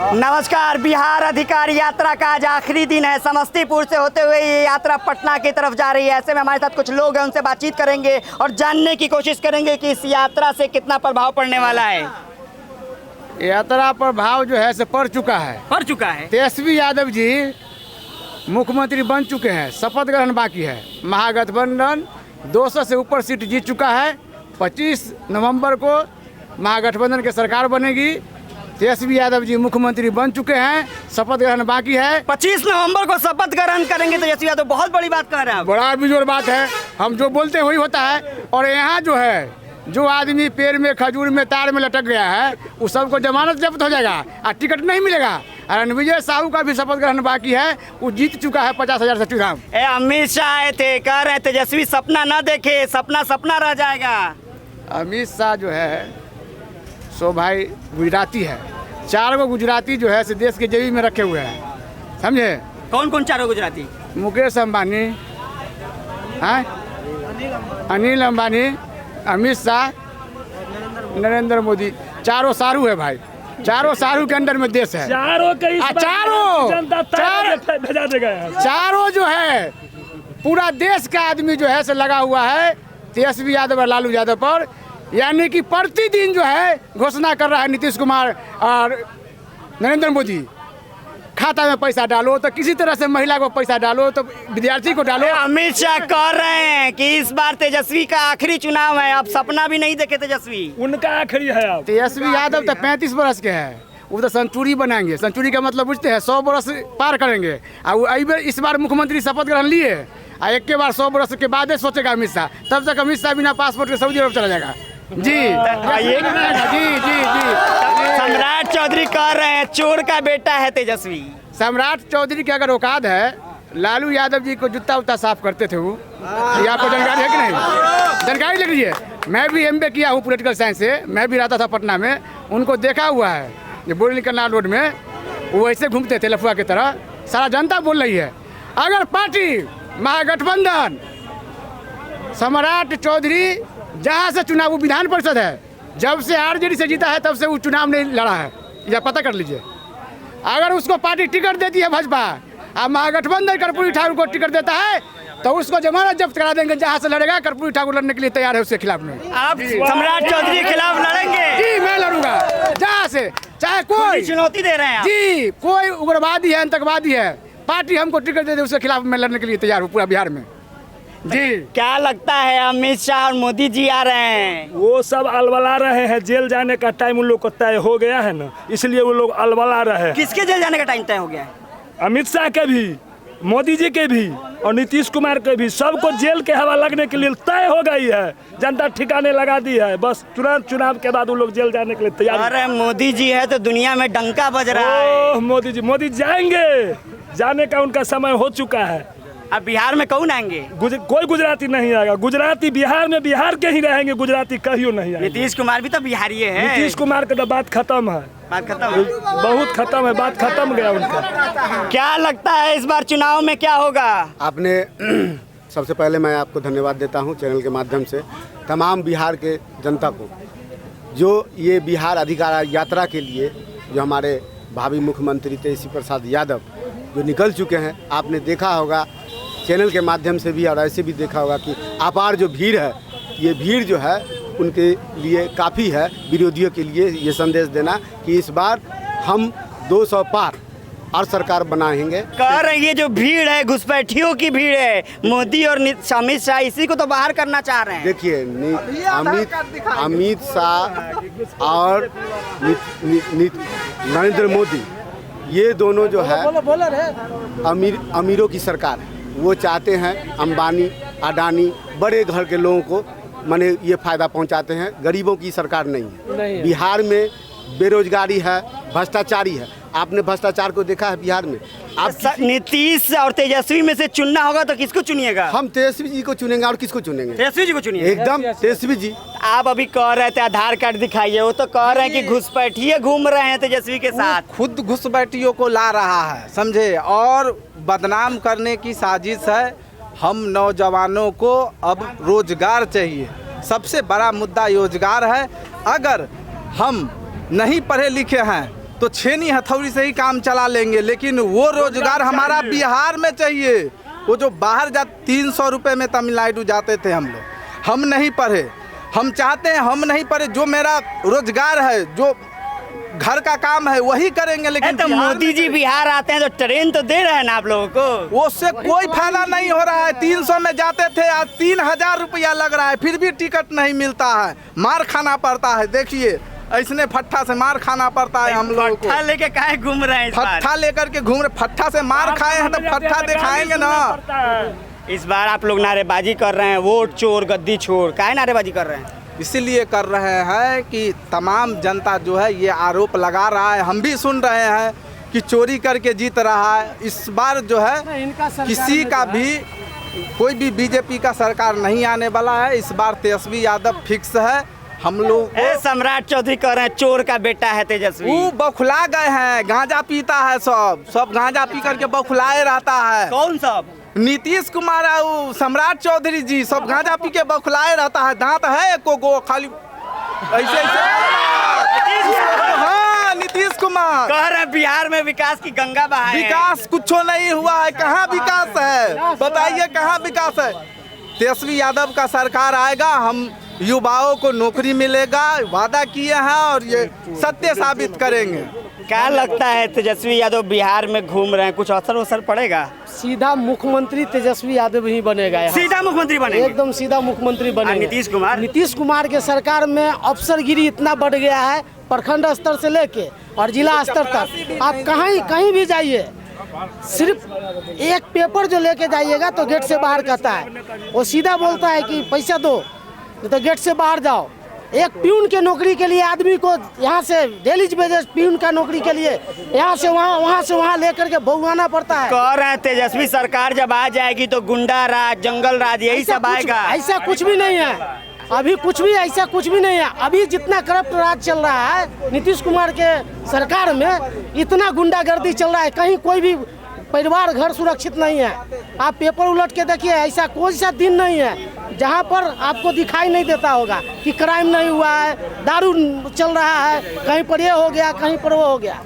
नमस्कार। बिहार अधिकार यात्रा का आज आखिरी दिन है। समस्तीपुर से होते हुए ये यात्रा पटना की तरफ जा रही है। ऐसे में हमारे साथ कुछ लोग हैं, उनसे बातचीत करेंगे और जानने की कोशिश करेंगे कि इस यात्रा से कितना प्रभाव पड़ने वाला है। यात्रा प्रभाव जो है से पड़ चुका है। तेजस्वी यादव जी मुख्यमंत्री बन चुके हैं, शपथ ग्रहण बाकी है। महागठबंधन 200 से ऊपर सीट जीत चुका है। 25 नवंबर को महागठबंधन की सरकार बनेगी। तेजस्वी यादव जी मुख्यमंत्री बन चुके हैं, शपथ ग्रहण बाकी है। 25 नवंबर को शपथ ग्रहण करेंगे तेजस्वी यादव। बहुत बड़ी बात कह रहे हैं आप। बड़ा बिजोड़ बात है। हम जो बोलते हैं वही होता है। और यहाँ जो है, जो आदमी पेड़ में, खजूर में, तार में लटक गया है, उस सबको जमानत जब्त हो जाएगा और टिकट नहीं मिलेगा। और विजय साहू का भी शपथ ग्रहण बाकी है, वो जीत चुका है 50,000 से चुनाव। अमित शाह आए थे, कह रहे थे तेजस्वी सपना न देखे, सपना रह जाएगा। अमित शाह जो है सो भाई गुजराती है। 4 गो गुजराती जो है से देश के जेबी में रखे हुए हैं, समझे। कौन कौन 4 गुजराती? मुकेश अंबानी, अनिल अंबानी, अमित शाह, नरेंद्र मोदी। 4 सारू है भाई। 4 सारू के अंडर में देश है। चारों जो है पूरा देश का आदमी जो है से लगा हुआ है तेजस्वी यादव और लालू यादव पर। यानी कि प्रतिदिन जो है घोषणा कर रहा है नीतीश कुमार और नरेंद्र मोदी, खाता में पैसा डालो तो किसी तरह से महिला को पैसा डालो तो विद्यार्थी को डालो। अमित शाह कह रहे हैं कि इस बार तेजस्वी का आखिरी चुनाव है। अब सपना भी नहीं देखे तेजस्वी, उनका आखिरी है। अब तेजस्वी यादव तो 35 बरस के हैं, वो तो सेंचुरी बनाएंगे। सेंचुरी का मतलब बुझते हैं, 100 बरस पार करेंगे। और इस बार मुख्यमंत्री शपथ ग्रहण लिए और एक के बार 100 बरस के बाद सोचेगा अमित शाह। तब तक अमित शाह बिना पासपोर्ट के सऊदी अरब चला जाएगा। जी जी। सम्राट चौधरी कह रहे हैं चोर का बेटा है तेजस्वी। सम्राट चौधरी की अगर औकात है, लालू यादव जी को जूता उता साफ करते थे वो। ये आपको जानकारी है कि नहीं? जानकारी ले लीजिए। मैं भी MBA किया हूँ पॉलिटिकल साइंस से। मैं भी रहता था पटना में, उनको देखा हुआ है। ये बोल निकलना रोड में वो ऐसे घूमते थे लफुआ की तरह। सारा जनता बोल रही है। अगर पार्टी महागठबंधन सम्राट चौधरी जहाँ से चुनाव, विधान परिषद है, जब से RJD से जीता है तब से वो चुनाव नहीं लड़ा है, या पता कर लीजिए। अगर उसको पार्टी टिकट देती है भाजपा और महागठबंधन कर्पूरी ठाकुर को टिकट देता है तो उसको जमानत जब्त करा देंगे। जहाँ से लड़ेगा कर्पूरी ठाकुर लड़ने के लिए तैयार है, उसके खिलाफ में। आप सम्राट चौधरी के खिलाफ लड़ेंगे? जी मैं लड़ूंगा, जहाँ से चाहे कोई चुनौती दे रहे हैं। जी कोई उग्रवादी है, आतंकवादी है, पार्टी हमको टिकट दे दे, उसके खिलाफ मैं लड़ने के लिए तैयार हूँ पूरा बिहार में। जी क्या लगता है अमित शाह और मोदी जी आ रहे हैं? वो सब अलबला रहे हैं। जेल जाने का टाइम उन लोग को तय हो गया है ना, इसलिए वो लोग अलबला रहे हैं। किसके जेल जाने का टाइम तय हो गया है? अमित शाह के भी, मोदी जी के भी और नीतीश कुमार के भी। सबको जेल के हवा लगने के लिए तय हो गई है। जनता ठिकाने लगा दी है। बस तुरंत चुनाव के बाद वो लोग जेल जाने के लिए तैयार। अरे मोदी जी है तो दुनिया में डंका बज रहा है। मोदी जाएंगे, जाने का उनका समय हो चुका है। अब बिहार में कौन आएंगे? कोई गुजराती नहीं आएगा। गुजराती बिहार में बिहार के ही रहेंगे, गुजराती कहीं नहीं आएंगे। नीतीश कुमार भी तो बिहारी है। नीतीश कुमार का तो बात खत्म है। बात खत्म है, बहुत खत्म है, बात खत्म गया उनका। क्या लगता है इस बार चुनाव में क्या होगा? आपने सबसे पहले मैं आपको धन्यवाद देता हूं चैनल के माध्यम से तमाम बिहार के जनता को, जो ये बिहार अधिकार यात्रा के लिए जो हमारे भावी मुख्यमंत्री तेजस्वी प्रसाद यादव जो निकल चुके हैं। आपने देखा होगा चैनल के माध्यम से भी और ऐसे भी देखा होगा कि अपार जो भीड़ है, ये भीड़ जो है उनके लिए काफ़ी है। विरोधियों के लिए ये संदेश देना कि इस बार हम 200 पार और सरकार बनाएंगे। कह रहे हैं ये जो भीड़ है घुसपैठियों की भीड़ है। मोदी और अमित शाह इसी को तो बाहर करना चाह रहे हैं। देखिए अमित शाह और नरेंद्र मोदी, ये दोनों जो है अमीरों की सरकार है। वो चाहते हैं अंबानी, अडानी, बड़े घर के लोगों को माने ये फायदा पहुंचाते हैं। गरीबों की सरकार नहीं है। बिहार में बेरोजगारी है, भ्रष्टाचारी है। आपने भ्रष्टाचार को देखा है बिहार में? आप नीतीश और तेजस्वी में से चुनना होगा तो किसको चुनिएगा? हम तेजस्वी जी को चुनेंगे। और किसको चुनेंगे? तेजस्वी जी को चुनिए। एकदम तेजस्वी जी। आप अभी कह रहे थे आधार कार्ड दिखाइए, वो तो कह रहे हैं कि घुसपैठिए घूम रहे हैं तेजस्वी के साथ। खुद घुसपैठियों को ला रहा है, समझे, और बदनाम करने की साजिश है। हम नौजवानों को अब रोजगार चाहिए। सबसे बड़ा मुद्दा रोजगार है। अगर हम नहीं पढ़े लिखे हैं तो छेनी हथौड़ी से ही काम चला लेंगे, लेकिन वो रोजगार हमारा बिहार में चाहिए। वो जो बाहर जा 300 रुपये में तमिलनाडु जाते थे हम लोग, हम नहीं पढ़े, हम चाहते हैं हम नहीं पढ़े, जो मेरा रोजगार है, जो घर का काम है वही करेंगे। लेकिन तो मोदी जी बिहार आते हैं तो ट्रेन तो दे रहे हैं ना आप लोगों को, उससे कोई फायदा नहीं हो रहा है। 300 में जाते थे, आज 3000 रुपया लग रहा है, फिर भी टिकट नहीं मिलता है, मार खाना पड़ता है। देखिए ऐसने फट्ठा से मार खाना पड़ता है हम लोगों को। फट्ठा लेके काहे घूम रहे हैं इस बार? फट्ठा लेकर के घूम रहे, फट्ठा से मार खाए हैं तो फट्ठा दिखाएंगे ना। इस बार आप लोग नारेबाजी कर रहे हैं, वोट चोर गद्दी छोड़, काहे नारेबाजी कर रहे हैं? इसीलिए कर रहे हैं कि तमाम जनता जो है ये आरोप लगा रहा है, हम भी सुन रहे हैं कि चोरी करके जीत रहा है। इस बार जो है किसी का भी कोई भी बीजेपी का सरकार नहीं आने वाला है। इस बार तेजस्वी यादव फिक्स है। हम लोग सम्राट चौधरी कह रहे हैं चोर का बेटा है तेजस्वी। वो बौखला गए हैं, गांजा पीता है, सब गांजा पी करके बौखलाए रहता है। कौन सब? नीतीश कुमार और सम्राट चौधरी जी सब गांजा पी के बौखलाए रहता है। दांत है एको गो, खाली ऐसे हाँ नीतीश कुमार कह रहे हैं बिहार में विकास की गंगा बहाए हैं। विकास कुछ नहीं हुआ है। कहाँ विकास है बताइए, कहाँ विकास है? तेजस्वी यादव का सरकार आएगा, हम युवाओं को नौकरी मिलेगा, वादा किए हैं और ये सत्य साबित करेंगे। क्या लगता है तेजस्वी यादव बिहार में घूम रहे हैं, कुछ असर पड़ेगा? सीधा मुख्यमंत्री तेजस्वी यादव ही बनेगा यहाँ। सीधा मुख्यमंत्री बनेंगे? एकदम सीधा मुख्यमंत्री बनेंगे। नीतीश कुमार के सरकार में अफसरगिरी इतना बढ़ गया है, प्रखंड स्तर से लेके और जिला स्तर तक। आप कहीं भी जाइए, सिर्फ एक पेपर जो लेके जाइएगा तो गेट से बाहर कहता है, वो सीधा बोलता है कि पैसा दो तो गेट से बाहर जाओ। एक प्यून के नौकरी के लिए आदमी को यहाँ से डेली बेजेस प्यून का नौकरी के लिए यहाँ से वहाँ लेकर के भौंकना पड़ता है। कह रहे हैं तेजस्वी सरकार जब आ जाएगी तो गुंडा राज, जंगल राज यही सब आएगा। ऐसा कुछ भी नहीं है, अभी कुछ भी ऐसा कुछ भी नहीं है। अभी जितना करप्ट राज चल रहा है नीतीश कुमार के सरकार में, इतना गुंडागर्दी चल रहा है, कहीं कोई भी परिवार घर सुरक्षित नहीं है। आप पेपर उलट के देखिए, ऐसा कोई सा दिन नहीं है जहां पर आपको दिखाई नहीं देता होगा कि क्राइम नहीं हुआ है, दारू चल रहा है, कहीं पर ये हो गया, कहीं पर वो हो गया।